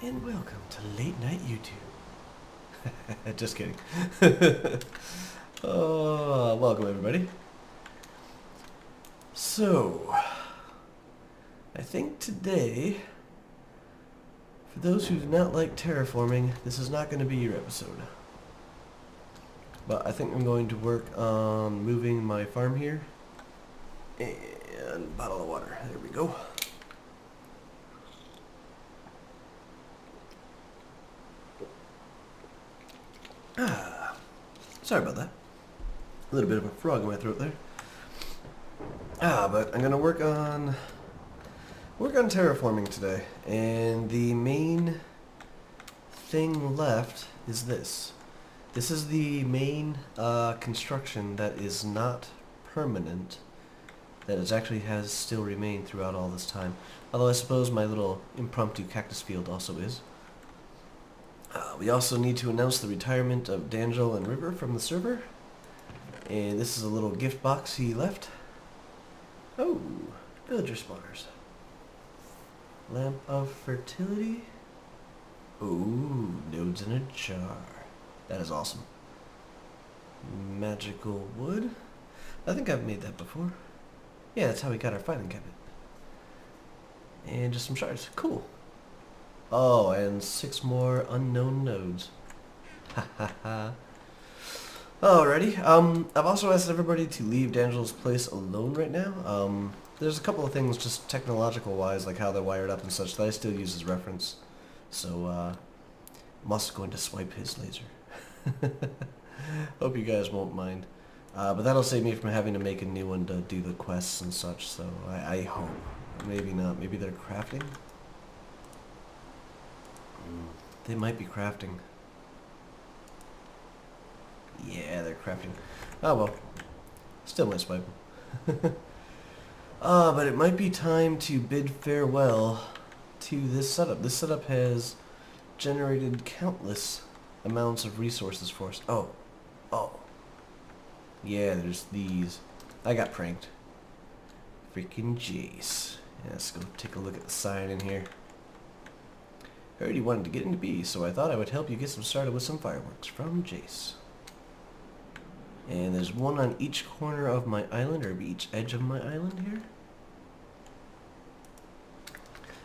and welcome to Late Night YouTube. Just kidding. Welcome everybody. So, I think today, for those who do not like terraforming, this is not going to be your episode. But I think I'm going to work on moving my farm here. And bottle of water. There we go. Sorry about that. A little bit of a frog in my throat there. But I'm gonna work on terraforming today, and the main thing left is this. This is the main construction that is not permanent, that is actually has still remained throughout all this time. Although I suppose my little impromptu cactus field also is. We also need to announce the retirement of D'Angelo and River from the server. And this is a little gift box he left. Oh, villager spawners. Lamp of fertility. Ooh, nodes in a jar. That is awesome. Magical wood. I think I've made that before. Yeah, that's how we got our filing cabinet. And just some shards. Cool. Oh, and 6 more unknown nodes. Ha ha ha. Alrighty, I've also asked everybody to leave D'Angelo's place alone right now. There's a couple of things just technological-wise, like how they're wired up and such, that I still use as reference. So, I'm also going to swipe his laser. Hope you guys won't mind. But that'll save me from having to make a new one to do the quests and such, so I hope. Maybe not. Maybe they're crafting? They might be crafting. Yeah, they're crafting. Oh well. Still might swipe them. But it might be time to bid farewell to this setup. This setup has generated countless amounts of resources for us. Oh. Yeah, there's these. I got pranked. Freaking Jace. Yeah, let's go take a look at the sign in here. I heard you wanted to get into bees, so I thought I would help you get some started with some fireworks from Jace. And there's one on each corner of my island, or each edge of my island here.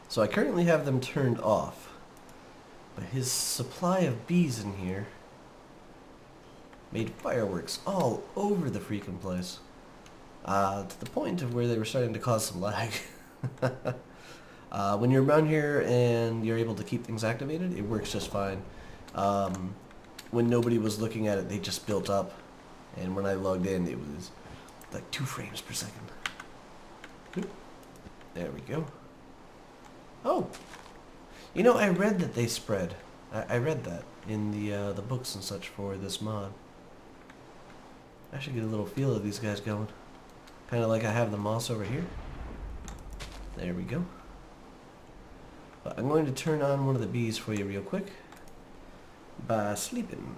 So I currently have them turned off. But his supply of bees in here made fireworks all over the freaking place. To the point of where they were starting to cause some lag. When you're around here and you're able to keep things activated, it works just fine. When nobody was looking at it, they just built up. And when I logged in, it was like 2 frames per second. There we go. Oh! You know, I read that they spread. I read that in the books and such for this mod. I should get a little feel of these guys going. Kind of like I have the moss over here. There we go. But I'm going to turn on one of the bees for you real quick by sleeping.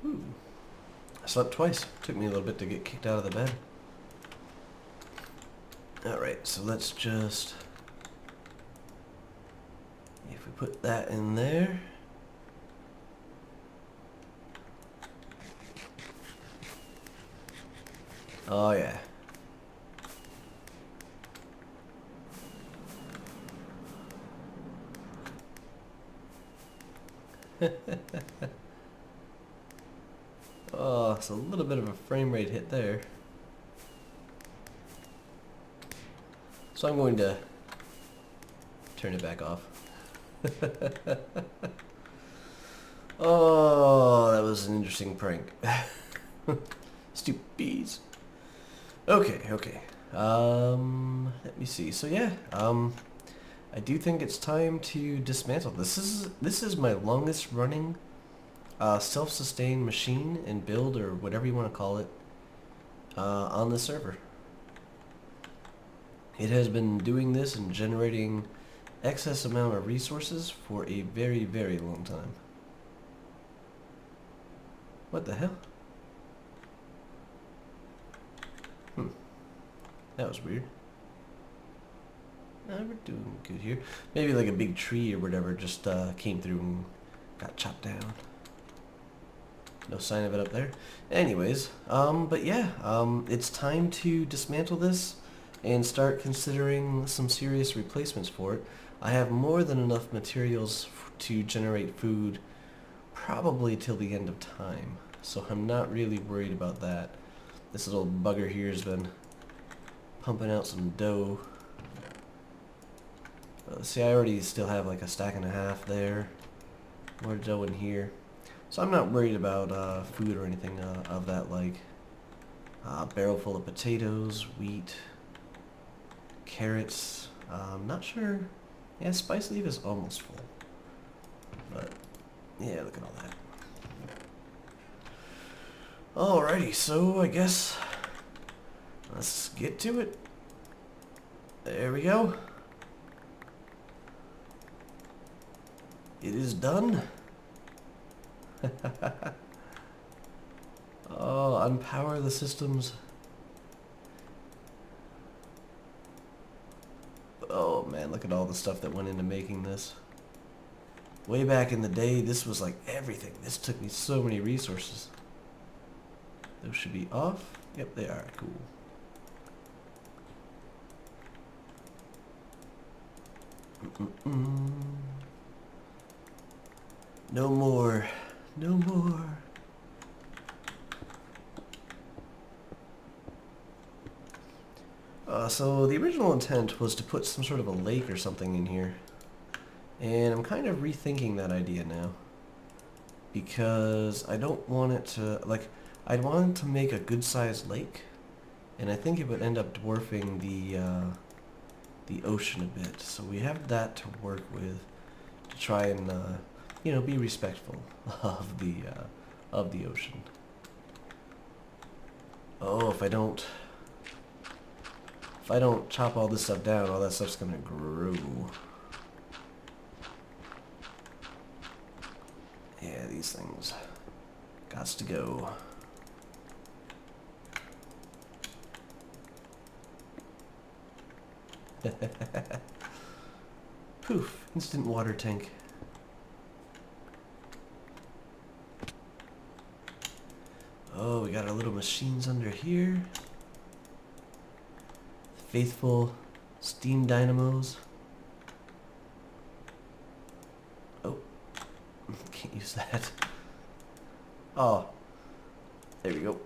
I slept twice. Took me a little bit to get kicked out of the bed. Alright, so let's just... If we put that in there... Oh yeah. Oh, it's a little bit of a frame rate hit there. So I'm going to turn it back off. Oh, that was an interesting prank. Stupid bees. Okay. Let me see. So yeah, I do think it's time to dismantle. This is my longest running self-sustained machine and build, or whatever you want to call it, on the server. It has been doing this and generating excess amount of resources for a very, very long time. What the hell? That was weird. No, we're doing good here. Maybe like a big tree or whatever just came through and got chopped down. No sign of it up there. Anyways, but yeah, it's time to dismantle this and start considering some serious replacements for it. I have more than enough materials to generate food probably till the end of time, so I'm not really worried about that. This little bugger here has been pumping out some dough. See, I already still have like a stack and a half there. More dough in here. So I'm not worried about food or anything of that like. Barrel full of potatoes, wheat, carrots. Not sure. Yeah, spice leaf is almost full. But, yeah, look at all that. Alrighty, so I guess let's get to it. There we go. It is done. Oh, unpower the systems. Oh man, look at all the stuff that went into making this. Way back in the day, this was like everything. This took me so many resources. Those should be off. Yep, they are. Cool. No more. No more. So the original intent was to put some sort of a lake or something in here. And I'm kind of rethinking that idea now. Because I don't want it to, like, I'd want to make a good-sized lake. And I think it would end up dwarfing the ocean a bit. So we have that to work with to try and, you know, be respectful of the ocean. Oh, if I don't chop all this stuff down, all that stuff's gonna grow. Yeah, these things gots to go. Poof, instant water tank. Oh, we got our little machines under here. Faithful steam dynamos. Oh, can't use that. Oh, there we go.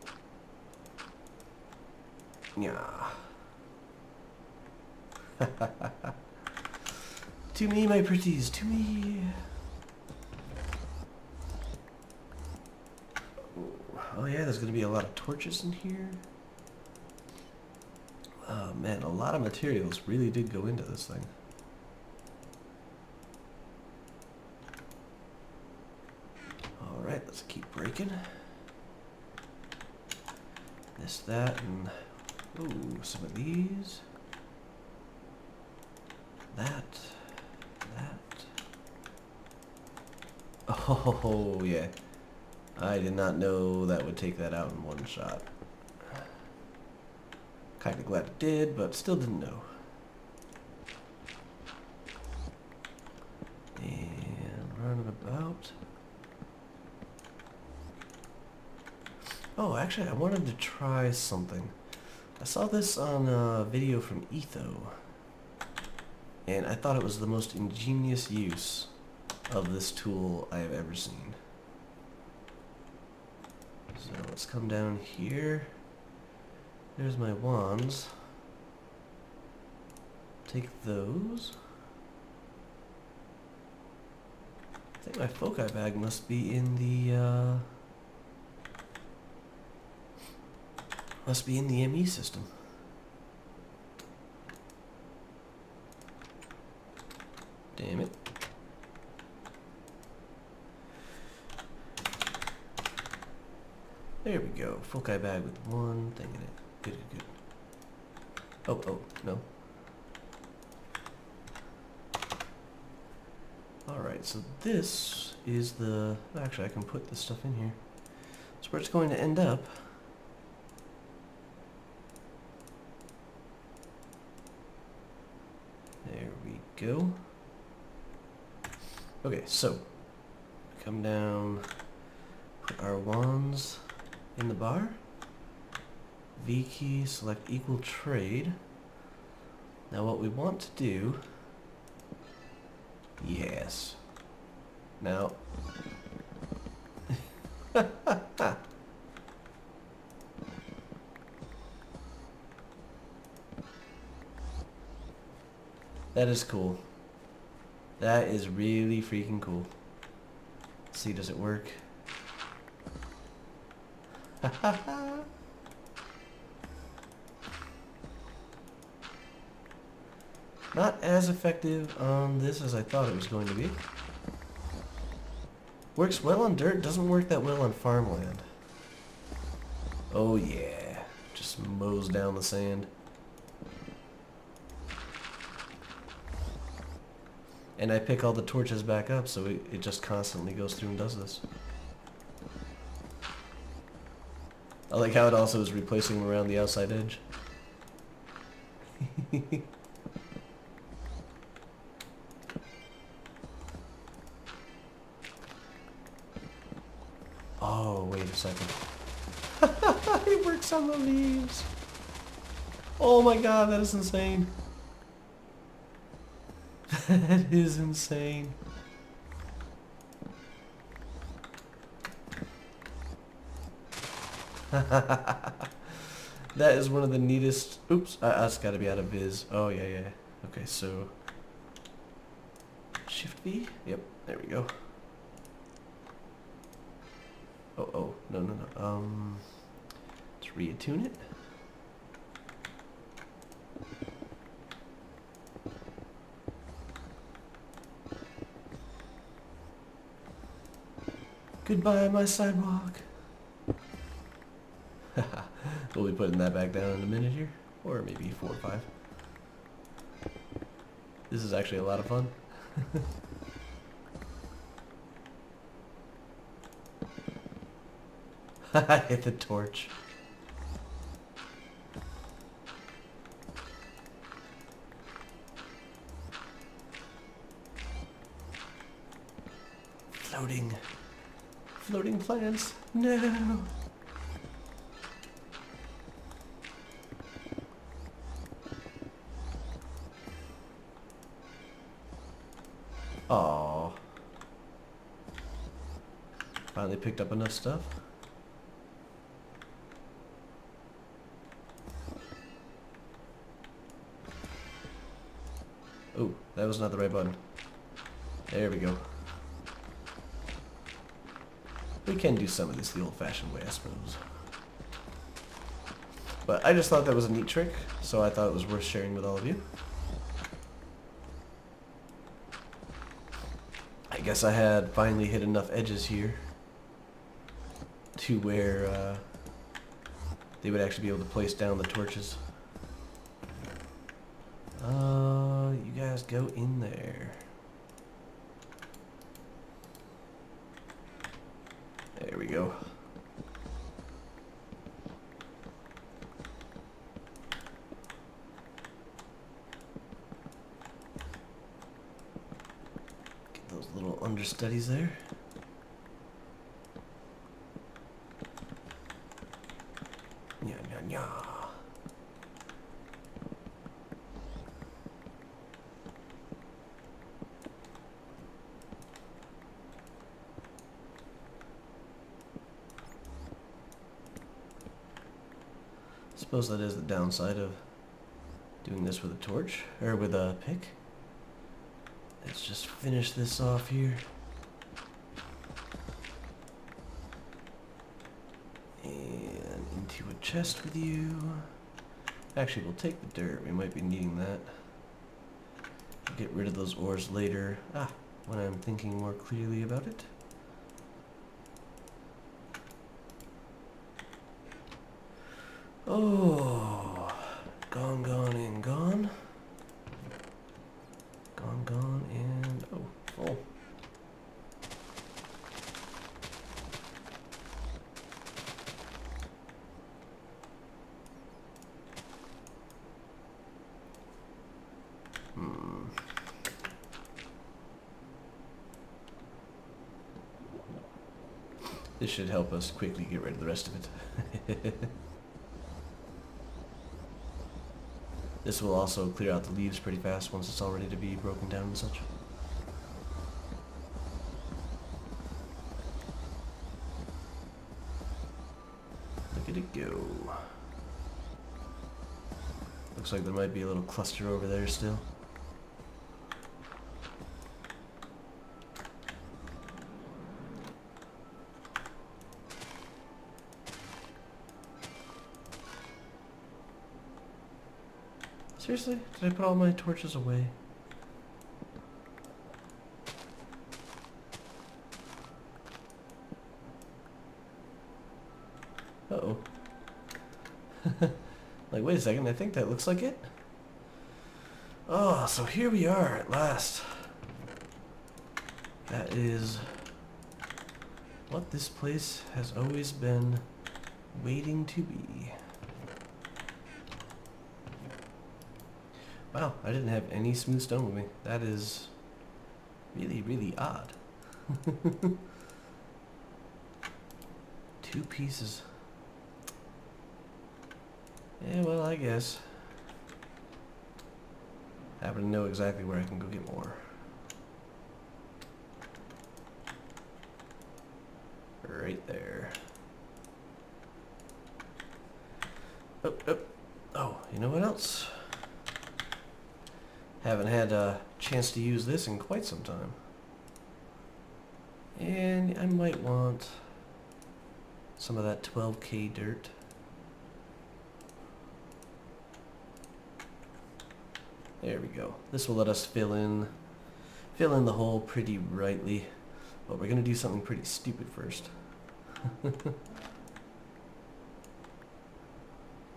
Yeah. To me, my pretties, to me. Oh yeah, there's gonna be a lot of torches in here. Oh man, a lot of materials really did go into this thing. Alright, let's keep breaking. This, that, and... ooh, some of these. That. Oh, yeah. I did not know that would take that out in one shot. Kinda glad it did, but still didn't know. And running about. Oh, actually, I wanted to try something. I saw this on a video from Etho, and I thought it was the most ingenious use of this tool I have ever seen. So let's come down here. There's my wands. Take those. I think my foci bag must be in the ME system. Damn it. There we go. Foci bag with one thing in it. Good. Oh, no. Alright, so this is the... actually, I can put this stuff in here. So where it's going to end up There we go. Okay, so come down, put our wands in the bar. V key, select equal trade. Now what we want to do, yes. Now, that is cool. That is really freaking cool. Let's see, does it work? Not as effective on this as I thought it was going to be. Works well on dirt, doesn't work that well on farmland. Oh yeah, just mows down the sand. And I pick all the torches back up, so it just constantly goes through and does this. I like how it also is replacing them around the outside edge. Oh, wait a second. It works on the leaves. Oh my god, that is insane. That is insane. That is one of the neatest... Oops, that's got to be out of viz. Oh, yeah, yeah. Okay, so... Shift V? Yep, there we go. Oh, no. Let's reattune it. Goodbye, my sidewalk. We'll be putting that back down in a minute here. Or maybe 4 or 5. This is actually a lot of fun. I hit the torch. Floating plants. No. Aww. Finally picked up enough stuff. Oh, that was not the right button. There we go. We can do some of this the old-fashioned way, I suppose. But I just thought that was a neat trick, so I thought it was worth sharing with all of you. I guess I had finally hit enough edges here to where they would actually be able to place down the torches. You guys go in there. There we go. Get those little understudies there. Nya, nya, nya. Suppose that is the downside of doing this with a torch, or with a pick. Let's just finish this off here. And into a chest with you. Actually, we'll take the dirt. We might be needing that. Get rid of those ores later. When I'm thinking more clearly about it. Oh, gone and gone. Gone and full. This should help us quickly get rid of the rest of it. This will also clear out the leaves pretty fast once it's all ready to be broken down and such. Look at it go. Looks like there might be a little cluster over there still. Seriously? Did I put all my torches away? Uh-oh. Like, wait a second, I think that looks like it. Oh, so here we are at last. That is what this place has always been waiting to be. Wow, I didn't have any smooth stone with me. That is really, really odd. 2 pieces. Yeah, well, I guess. I happen to know exactly where I can go get more. Right there. Oh, you know what else? Haven't had a chance to use this in quite some time. And I might want some of that 12K dirt. There we go. This will let us fill in the hole pretty rightly. But we're gonna do something pretty stupid first.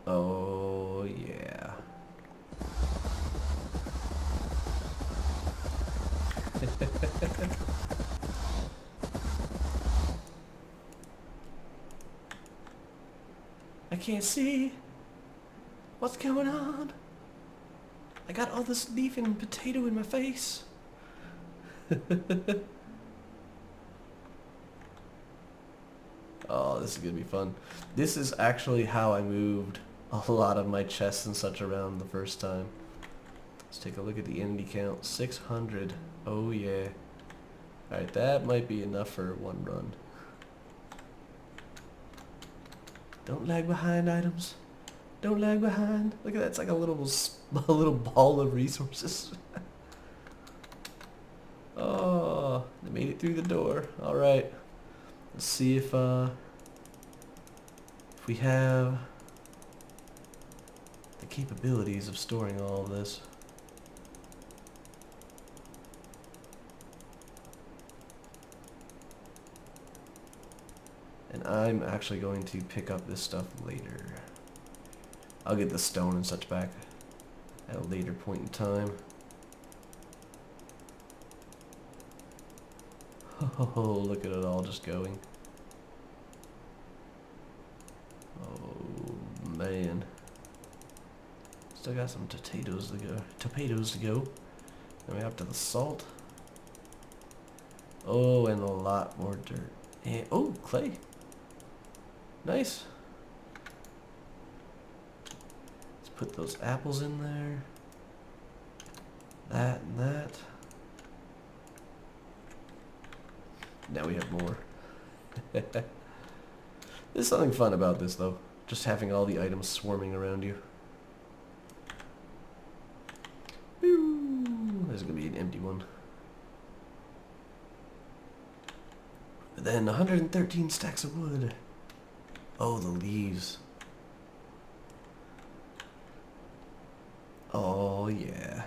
Oh yeah. I can't see. What's going on? I got all this leaf and potato in my face. Oh, this is gonna be fun. This is actually how I moved a lot of my chests and such around the first time. Let's take a look at the enemy count. 600. Oh yeah. Alright, that might be enough for one run. Don't lag behind, items. Don't lag behind. Look at that, it's like a little ball of resources. Oh, they made it through the door. Alright. Let's see if we have the capabilities of storing all of this. And I'm actually going to pick up this stuff later. I'll get the stone and such back at a later point in time. Oh, look at it all just going. Oh man. Still got some potatoes to go. Then we have to the salt. Oh, and a lot more dirt. And oh, clay. Nice. Let's put those apples in there. That and that. Now we have more. There's something fun about this though. Just having all the items swarming around you. There's gonna be an empty one. But then 113 stacks of wood. Oh, the leaves. Oh yeah.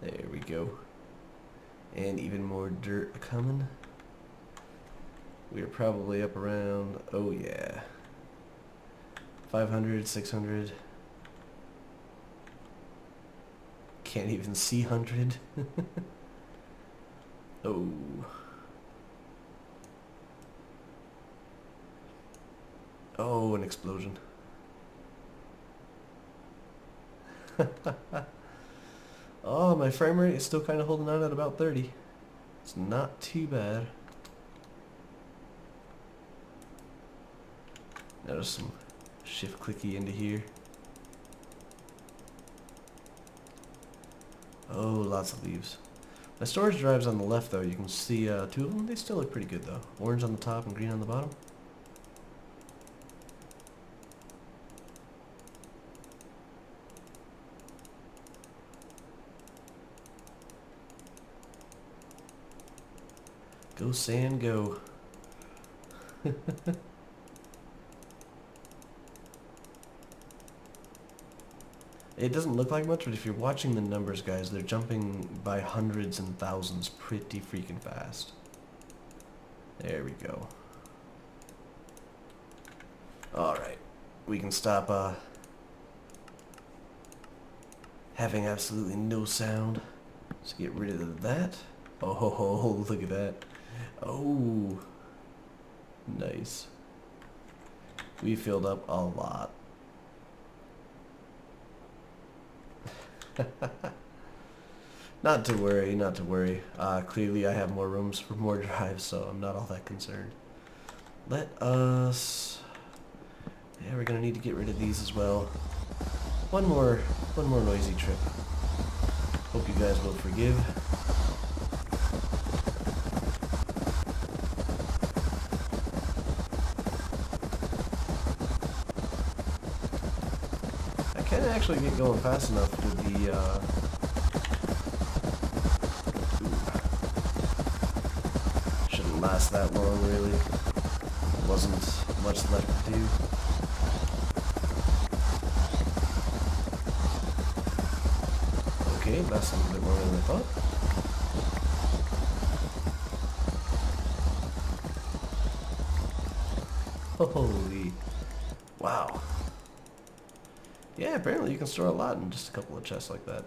There we go. And even more dirt coming. We're probably up around, oh yeah, 500, 600. Can't even see 100. Oh. Oh, an explosion. Oh, my frame rate is still kind of holding on at about 30. It's not too bad. Now there's some shift clicky into here. Oh, lots of leaves. My storage drive's on the left though. You can see 2 of them. They still look pretty good though. Orange on the top and green on the bottom. Go sand, go. It doesn't look like much, but if you're watching the numbers, guys, they're jumping by hundreds and thousands pretty freaking fast. There we go. Alright. We can stop having absolutely no sound. Let's get rid of that. Oh, look at that. Oh. Nice. We filled up a lot. Not to worry, not to worry. Clearly I have more rooms for more drives, so I'm not all that concerned. Let us... Yeah, we're gonna need to get rid of these as well. One more noisy trip. Hope you guys will forgive. I can't actually get going fast enough with the shouldn't last that long really. Wasn't much left to do. Okay, lasted a bit longer than I thought. Holy wow. Yeah, apparently you can store a lot in just a couple of chests like that.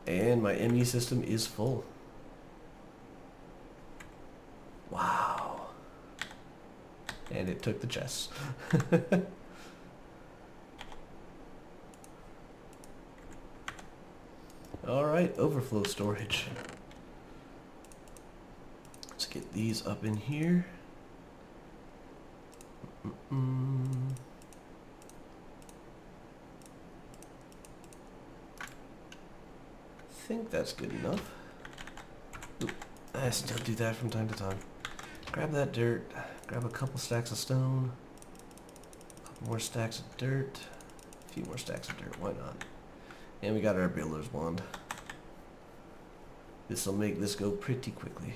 And my ME system is full. Wow. And it took the chests. Alright, overflow storage. Let's get these up in here. I think that's good enough. Oop, I still do that from time to time. Grab that dirt, grab a couple stacks of stone, a couple more stacks of dirt, a few more stacks of dirt, why not? And we got our builder's wand. This'll make this go pretty quickly.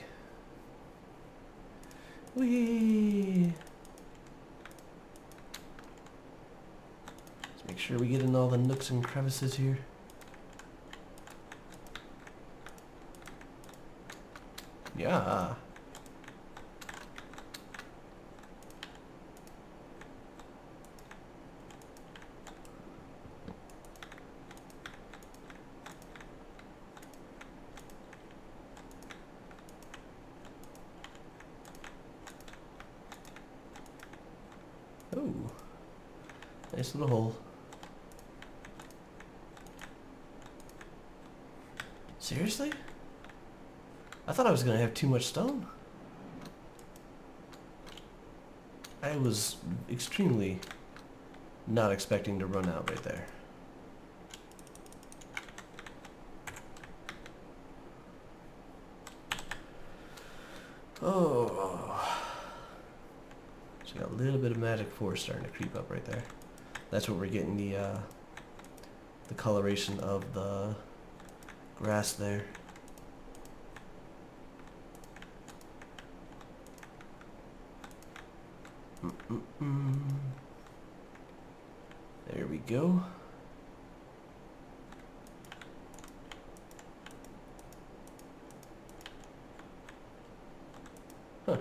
Whee! Let's make sure we get in all the nooks and crevices here. Yeah. Oh, nice little hole. Seriously? I thought I was going to have too much stone. I was extremely not expecting to run out right there. Oh. So got a little bit of magic force starting to creep up right there. That's what we're getting the coloration of the grass there. There we go. Huh.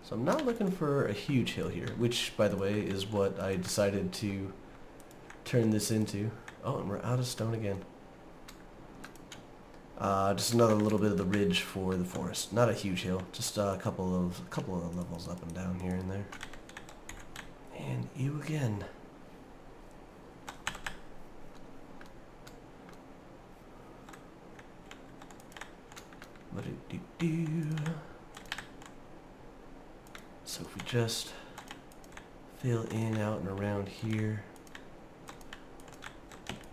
So I'm not looking for a huge hill here, which, by the way, is what I decided to turn this into. Oh, and we're out of stone again. Just another little bit of the ridge for the forest. Not a huge hill, just a couple of levels up and down here and there. And you again. Ba-do-do-do. So if we just fill in, out, and around here,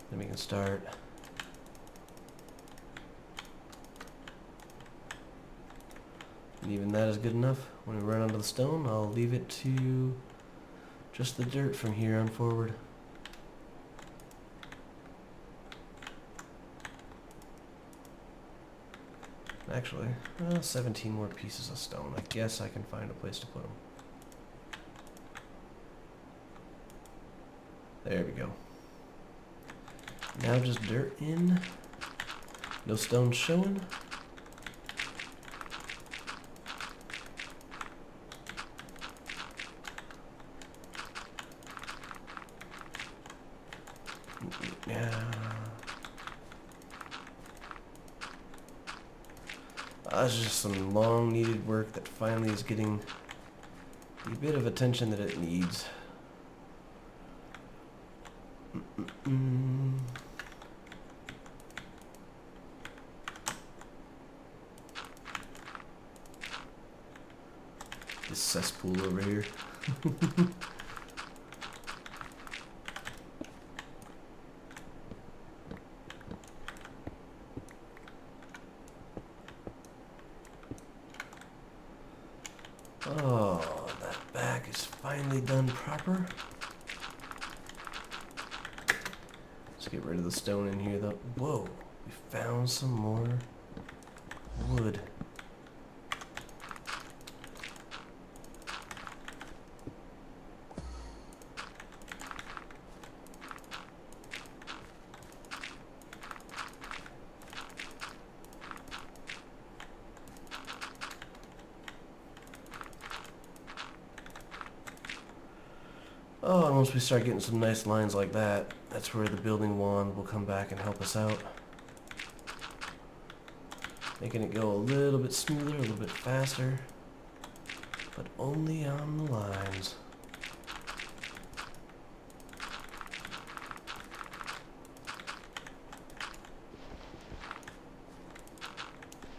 then we can start and even that is good enough. When we run onto the stone, I'll leave it to just the dirt from here on forward. Actually, 17 more pieces of stone. I guess I can find a place to put them. There we go. Now just dirt in. No stone showing. Yeah. That's just some long needed work that finally is getting the bit of attention that it needs. This cesspool over here. Oh, that back is finally done proper. Let's get rid of the stone in here though. Whoa, we found some more wood. Oh, and once we start getting some nice lines like that, that's where the building wand will come back and help us out. Making it go a little bit smoother, a little bit faster, but only on the lines.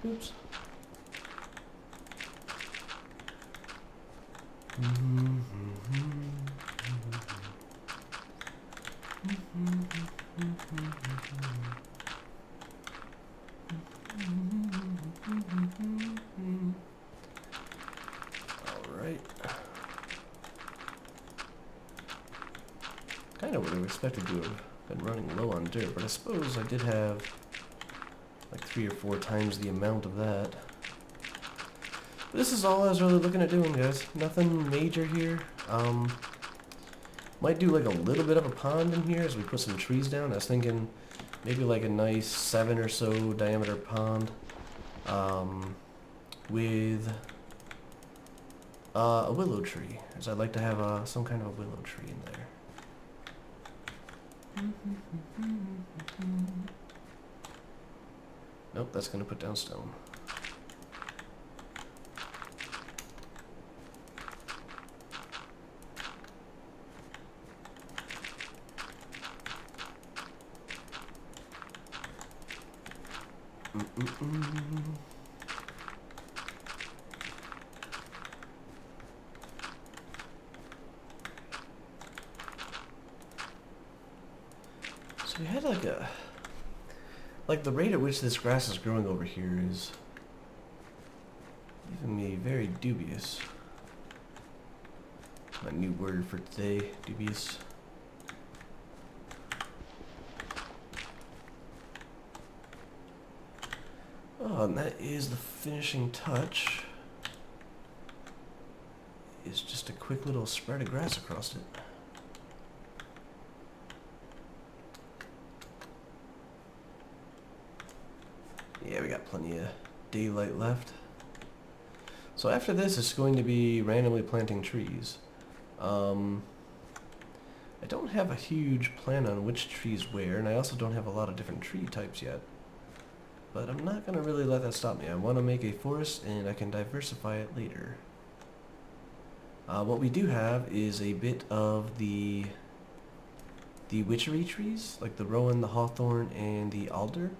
Oops. Alright. Kind of would have expected to have been running low on dirt, but I suppose I did have like 3 or 4 times the amount of that. But this is all I was really looking at doing, guys. Nothing major here. Might do like a little bit of a pond in here as we put some trees down. I was thinking maybe like a nice 7 or so diameter pond with a willow tree, as I'd like to have some kind of a willow tree in there. Nope, that's going to put down stone. So we had like the rate at which this grass is growing over here is leaving me very dubious. My new word for today, dubious. Oh, and that is the finishing touch. Is just a quick little spread of grass across it. Yeah, we got plenty of daylight left. So after this, it's going to be randomly planting trees. I don't have a huge plan on which trees where, and I also don't have a lot of different tree types yet. But I'm not going to really let that stop me. I want to make a forest, and I can diversify it later. What we do have is a bit of the witchery trees, like the rowan, the hawthorn, and the alder.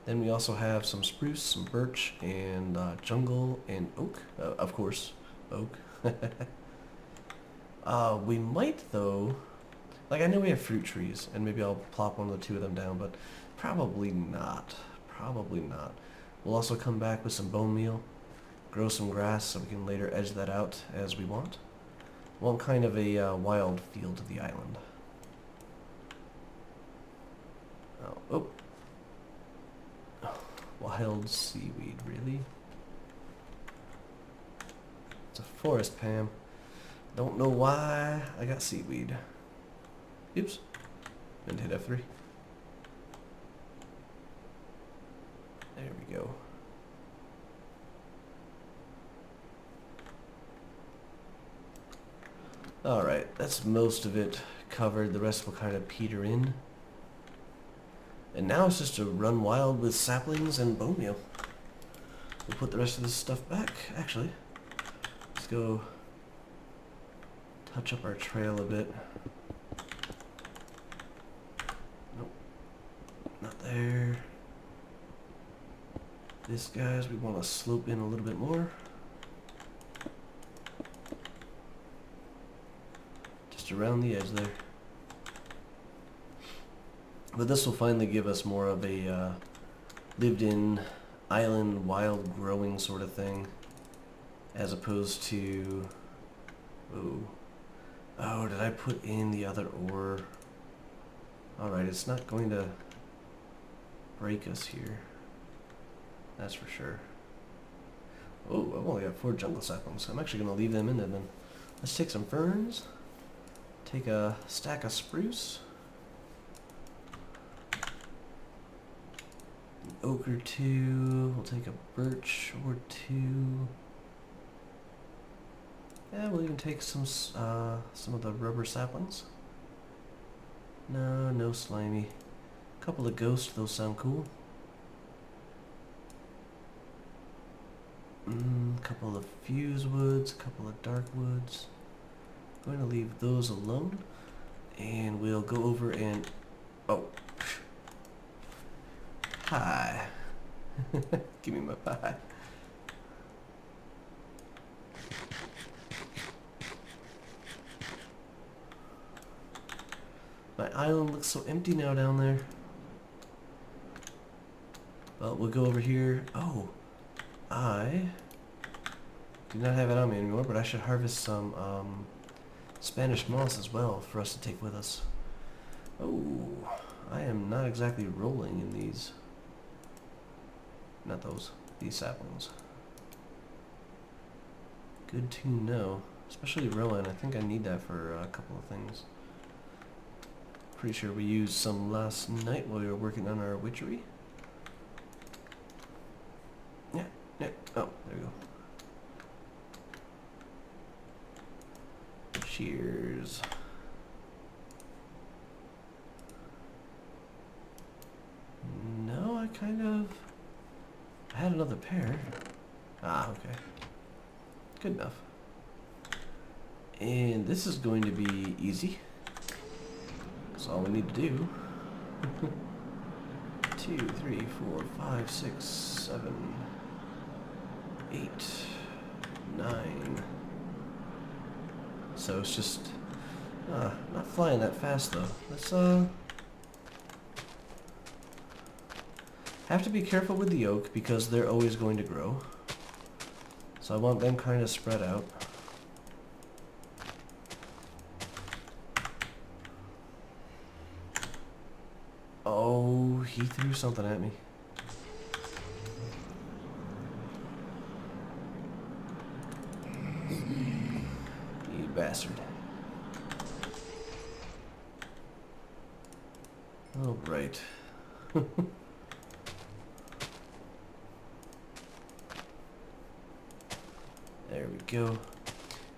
Then we also have some spruce, some birch, and jungle, and oak. Of course, oak. We might, though... Like, I know we have fruit trees, and maybe I'll plop one of the two of them down, but probably not. Probably not. We'll also come back with some bone meal, grow some grass so we can later edge that out as we want. Want kind of a wild feel to the island. Oh. Wild seaweed, really? It's a forest, Pam. Don't know why I got seaweed. Oops. Didn't hit F3. There we go. Alright, that's most of it covered. The rest will kind of peter in. And now it's just to run wild with saplings and bone meal. We'll put the rest of this stuff back, actually. Let's go touch up our trail a bit. Nope. Not there. This, guys, we want to slope in a little bit more. Just around the edge there. But this will finally give us more of a lived-in island wild growing sort of thing, as opposed to... Oh, did I put in the other ore? Alright, it's not going to break us here. That's for sure. Oh, I've only got 4 jungle saplings. I'm actually going to leave them in there then. Let's take some ferns. Take a stack of spruce. An oak or 2. We'll take a birch or 2. Yeah, we'll even take some of the rubber saplings. No slimy. A couple of ghosts, those sound cool. Couple of fuse woods, couple of dark woods. I'm going to leave those alone, and we'll go over and... Oh. Pie. Give me my pie. My island looks so empty now down there. Well, we'll go over here. Oh, I do not have it on me anymore, but I should harvest some Spanish moss as well for us to take with us. Oh, I am not exactly rolling in these. Not those. These saplings. Good to know. Especially rowan. I think I need that for a couple of things. Pretty sure we used some last night while we were working on our witchery. Yeah. Oh, there we go. Cheers. No, I had another pair. Ah, okay. Good enough. And this is going to be easy. That's all we need to do. 2, 3, 4, 5, 6, 7, 8, 9. So it's just not flying that fast though. Let's have to be careful with the oak because they're always going to grow. So I want them kind of spread out. Oh, he threw something at me. You bastard. Oh, right. There we go.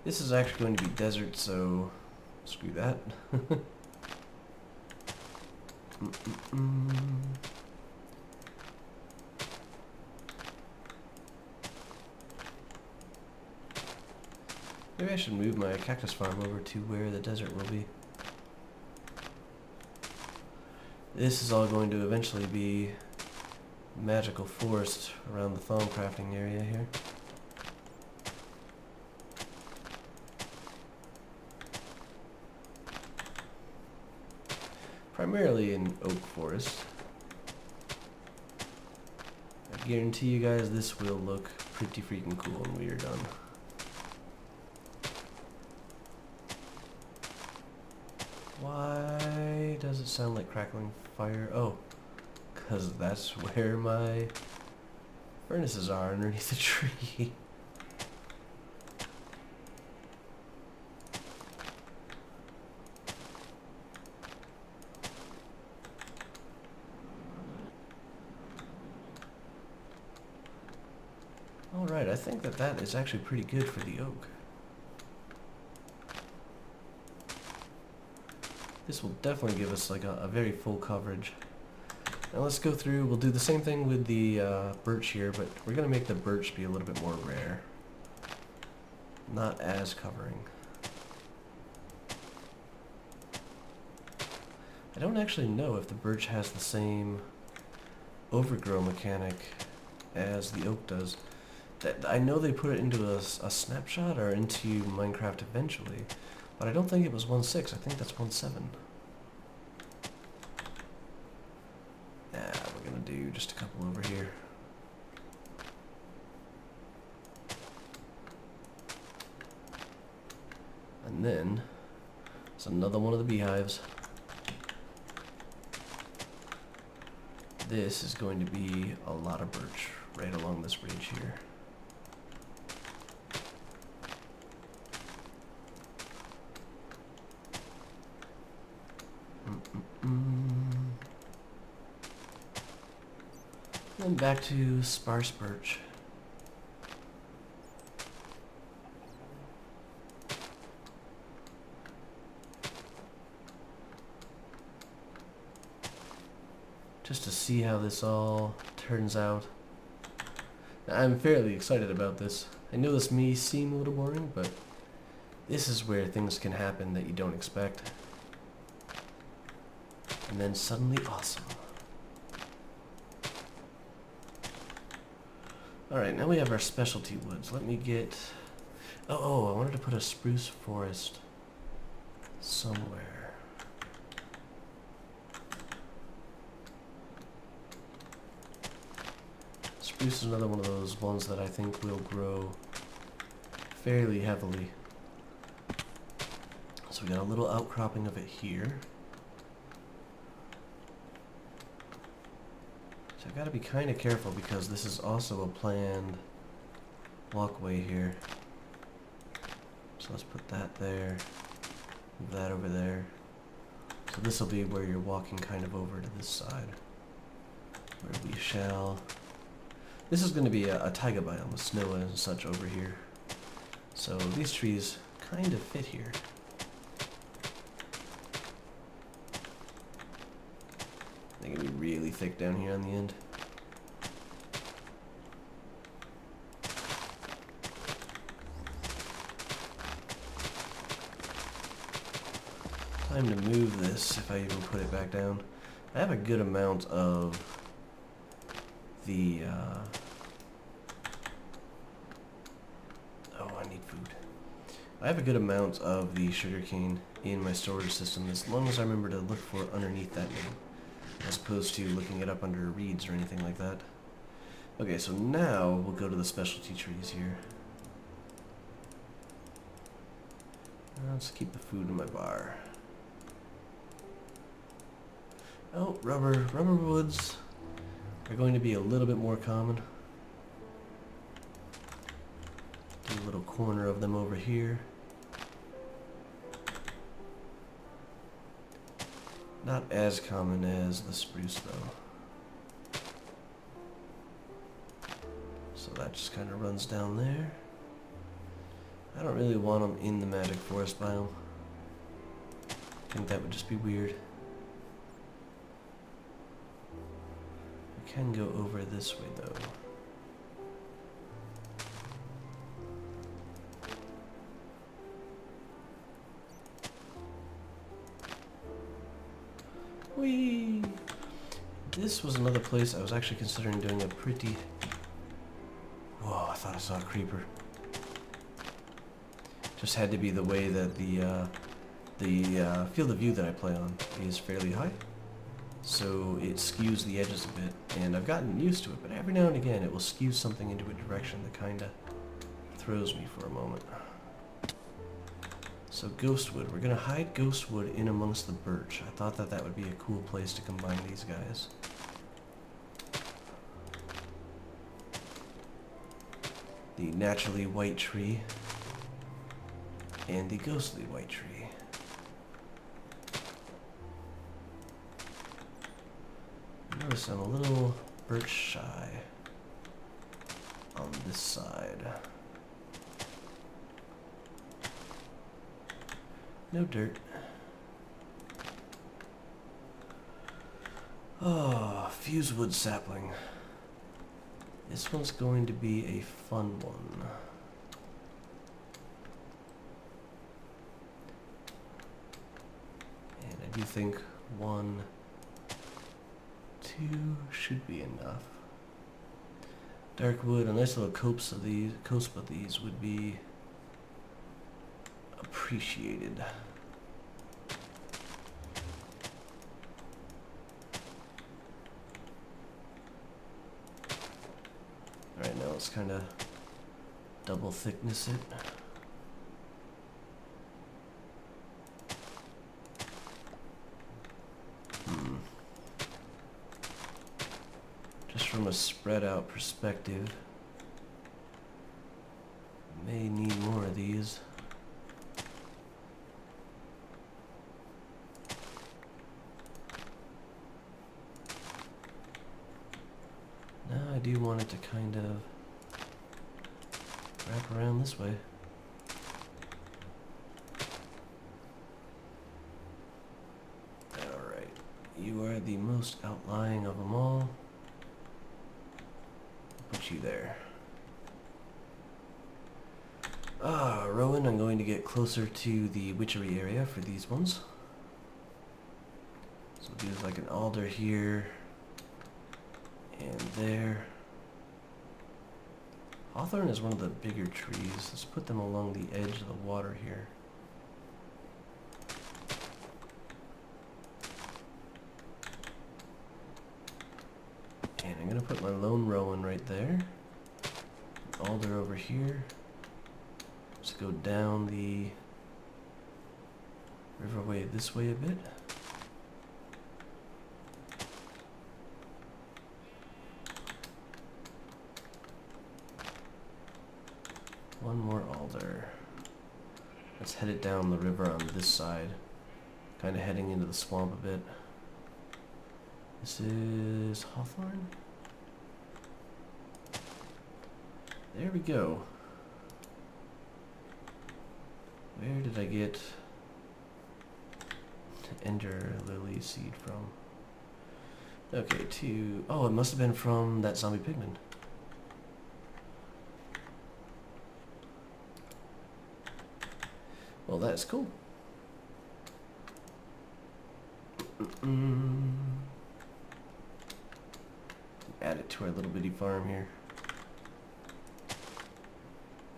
This is actually going to be desert, so screw that. Maybe I should move my cactus farm over to where the desert will be. This is all going to eventually be magical forest around the thong crafting area here. Primarily in oak forest. I guarantee you guys this will look pretty freaking cool when we are done. Why does it sound like crackling fire? Oh, because that's where my furnaces are, underneath the tree. Alright, I think that that is actually pretty good for the oak. This will definitely give us like a very full coverage. Now let's go through, we'll do the same thing with the birch here, but we're going to make the birch be a little bit more rare. Not as covering. I don't actually know if the birch has the same overgrow mechanic as the oak does. I know they put it into a snapshot or into Minecraft eventually, but I don't think it was 1.6, I think that's 1.7. Nah, we're gonna do just a couple over here. And then, it's another one of the beehives. This is going to be a lot of birch right along this ridge here. Then back to sparse birch. Just to see how this all turns out. I'm fairly excited about this. I know this may seem a little boring, but this is where things can happen that you don't expect. And then suddenly awesome. Alright, now we have our specialty woods. Let me get... Oh, I wanted to put a spruce forest somewhere. Spruce is another one of those ones that I think will grow fairly heavily. So we got a little outcropping of it here. So I've got to be kind of careful because this is also a planned walkway here. So let's put that there, move that over there. So this will be where you're walking kind of over to this side. Where we shall... This is going to be a taiga biome with snow and such over here. So these trees kind of fit here. They're going to be really thick down here on the end. Time to move this, if I even put it back down. I have a good amount of the... Oh, I need food. I have a good amount of the sugarcane in my storage system, as long as I remember to look for it underneath that name, as opposed to looking it up under reeds or anything like that. Okay, so now we'll go to the specialty trees here. Let's keep the food in my bar. Oh, rubber woods are going to be a little bit more common. Do a little corner of them over here. Not as common as the spruce though. So that just kind of runs down there. I don't really want them in the magic forest biome. I think that would just be weird. We can go over this way though. Whee! This was another place I was actually considering doing a pretty... Whoa, I thought I saw a creeper. Just had to be the way that the field of view that I play on is fairly high. So it skews the edges a bit, and I've gotten used to it, but every now and again it will skew something into a direction that kinda throws me for a moment. So ghostwood, we're gonna hide ghostwood in amongst the birch. I thought that that would be a cool place to combine these guys. The naturally white tree and the ghostly white tree. Notice I'm a little birch shy on this side. No dirt. Oh, fusewood sapling. This one's going to be a fun one. And I do think 1, 2 should be enough. Dark wood, a nice little copse of these would be appreciated. Alright, now let's kind of double thickness it. Just from a spread out perspective, may need more of these. Now I do want it to kind of wrap around this way. Alright, you are the most outlying of them all. Put you there. Rowan, I'm going to get closer to the witchery area for these ones. So we'll do like an alder here and there. Hawthorn is one of the bigger trees. Let's put them along the edge of the water here. And I'm gonna put my lone rowan right there. Alder over here. Let's go down the riverway this way a bit. One more alder. Let's head it down the river on this side. Kind of heading into the swamp a bit. This is hawthorn. There we go. Where did I get ender lily seed from? Okay, oh, it must have been from that zombie pigman. Well, that's cool. Add it to our little bitty farm here.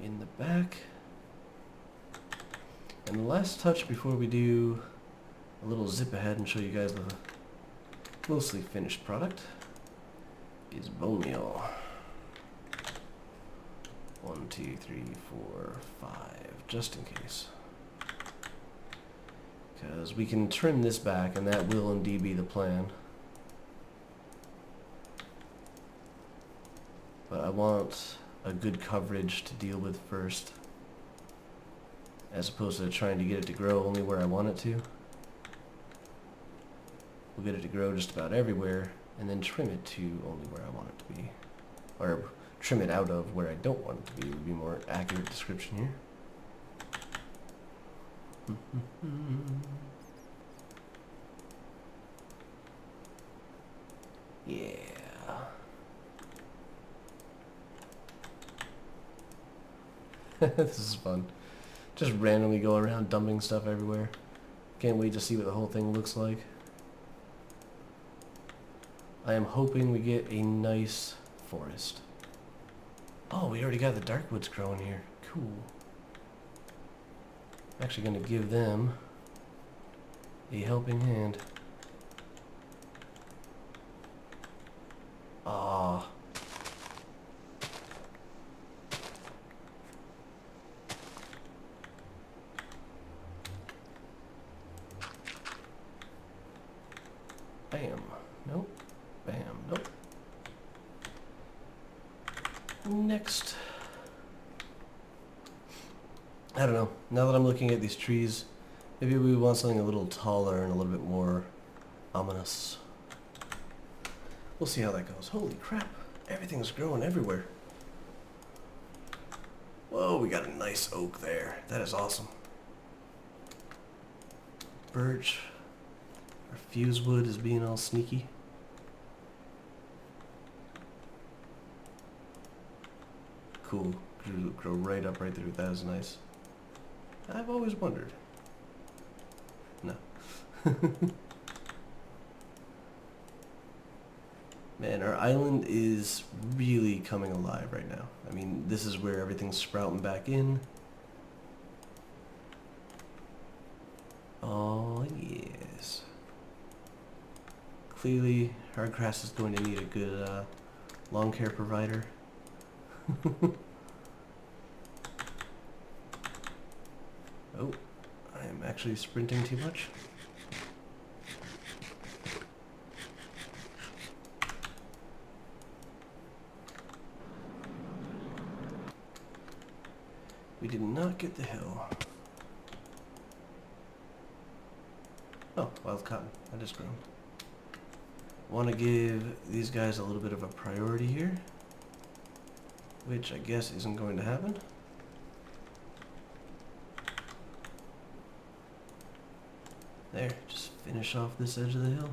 In the back. And the last touch before we do a little zip ahead and show you guys the mostly finished product is bone meal. 1, 2, 3, 4, 5, just in case. Because we can trim this back, and that will indeed be the plan. But I want a good coverage to deal with first, as opposed to trying to get it to grow only where I want it to. We'll get it to grow just about everywhere, and then trim it to only where I want it to be. Or trim it out of where I don't want it to be, would be a more accurate description here. Yeah. This is fun. Just randomly go around dumping stuff everywhere. Can't wait to see what the whole thing looks like. I am hoping we get a nice forest. Oh, we already got the darkwoods growing here. Cool. I'm actually going to give them a helping hand. Ah. Bam. Nope. Bam. Nope. Next. I don't know. Now that I'm looking at these trees, maybe we want something a little taller and a little bit more ominous. We'll see how that goes. Holy crap. Everything's growing everywhere. Whoa, we got a nice oak there. That is awesome. Birch. Our fuse wood is being all sneaky. Cool. Grow right up right through. That is nice. I've always wondered. No. Man, our island is really coming alive right now. I mean, this is where everything's sprouting back in. Oh, yes. Clearly, our grass is going to need a good lawn care provider. Oh, I am actually sprinting too much. We did not get the hill. Oh, wild cotton. That is grown. Want to give these guys a little bit of a priority here, which I guess isn't going to happen. There, just finish off this edge of the hill.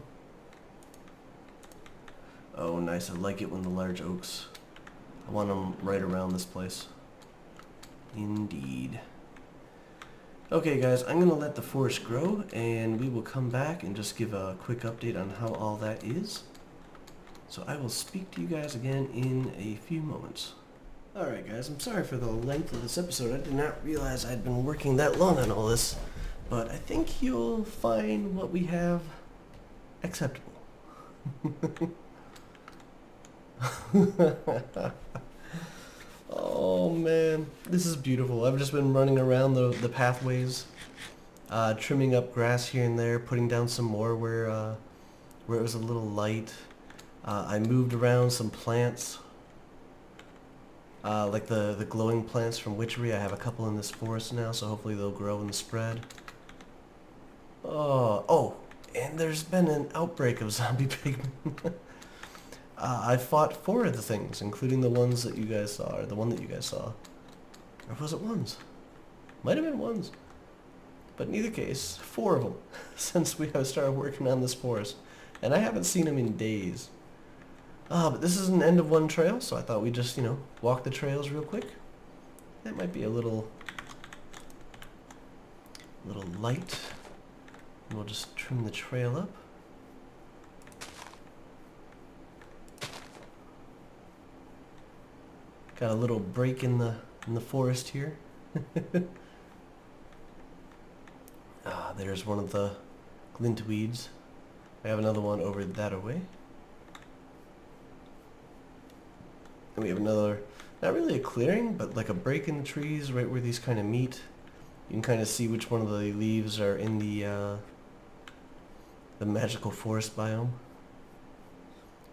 Oh, nice. I like it when the large oaks. I want them right around this place. Indeed. Okay, guys, I'm going to let the forest grow, and we will come back and just give a quick update on how all that is. So I will speak to you guys again in a few moments. Alright, guys, I'm sorry for the length of this episode. I did not realize I'd been working that long on all this. But I think you'll find what we have acceptable. Oh man, this is beautiful. I've just been running around the pathways, trimming up grass here and there, putting down some more where it was a little light. I moved around some plants, like the glowing plants from witchery. I have a couple in this forest now, so hopefully they'll grow and spread. Oh, and there's been an outbreak of zombie pigmen. I fought 4 of the things, including the ones that you guys saw, or the one that you guys saw. Or was it ones? Might have been ones. But in either case, 4 of them, since we have started working on this forest. And I haven't seen them in days. But this is an end of one trail, so I thought we'd just, walk the trails real quick. That might be a little light. And we'll just trim the trail up. Got a little break in the forest here. There's one of the glintweeds. I have another one over that away. And we have another, not really a clearing, but like a break in the trees right where these kind of meet. You can kind of see which one of the leaves are in the magical forest biome.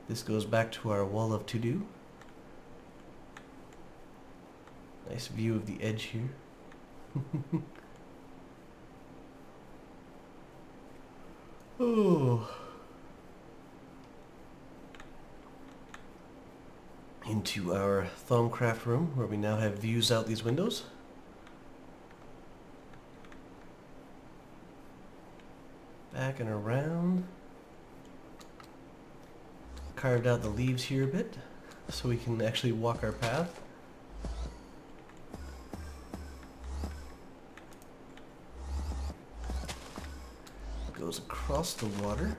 This goes back to our wall of to-do. Nice view of the edge here. Oh. Into our Thaumcraft room, where we now have views out these windows. Back and around. Carved out the leaves here a bit, so we can actually walk our path. Goes across the water.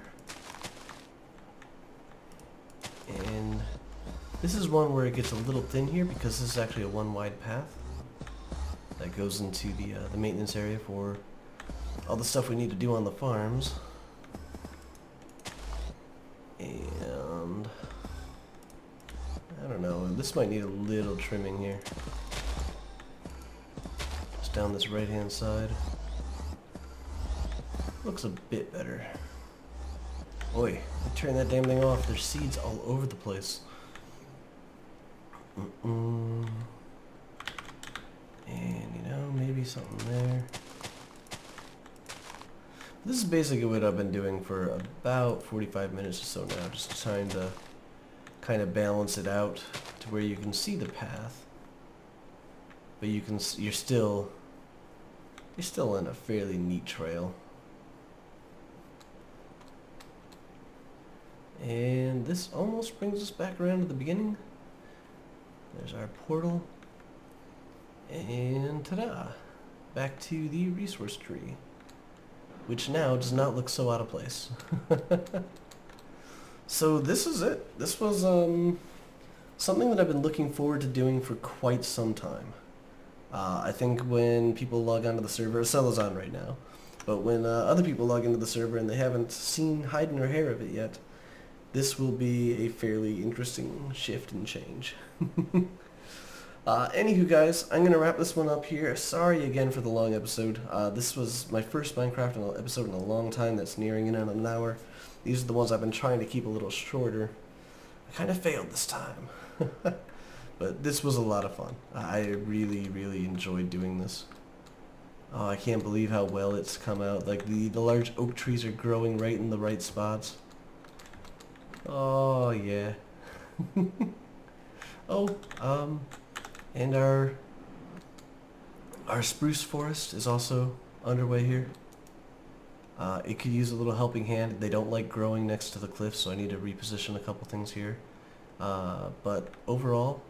This is one where it gets a little thin here because this is actually a one wide path that goes into the maintenance area for all the stuff we need to do on the farms. And I don't know, this might need a little trimming here. Just down this right hand side. Looks a bit better. Oi, turn that damn thing off. There's seeds all over the place. And you know, maybe something there. This is basically what I've been doing for about 45 minutes or so now, just trying to kind of balance it out to where you can see the path, but you're still in a fairly neat trail. And this almost brings us back around to the beginning. There's our portal. And ta-da! Back to the resource tree, which now does not look so out of place. So this is it. This was something that I've been looking forward to doing for quite some time. I think when people log onto the server, Cella's on right now, but when other people log into the server and they haven't seen hide nor hair of it yet, this will be a fairly interesting shift and change. Anywho guys, I'm going to wrap this one up here. Sorry again for the long episode. This was my first Minecraft episode in a long time that's nearing in on an hour. These are the ones I've been trying to keep a little shorter. I kind of failed this time. But this was a lot of fun. I really, really enjoyed doing this. Oh, I can't believe how well it's come out. Like the large oak trees are growing right in the right spots. Oh yeah. Oh, and our spruce forest is also underway here. It could use a little helping hand. They don't like growing next to the cliff, so I need to reposition a couple things here. But overall,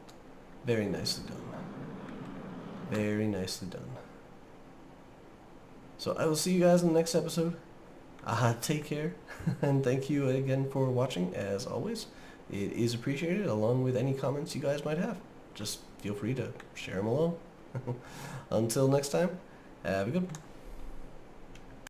very nicely done. Very nicely done. So I will see you guys in the next episode. Take care, and thank you again for watching, as always. It is appreciated, along with any comments you guys might have. Just feel free to share them along. Until next time, have a good one.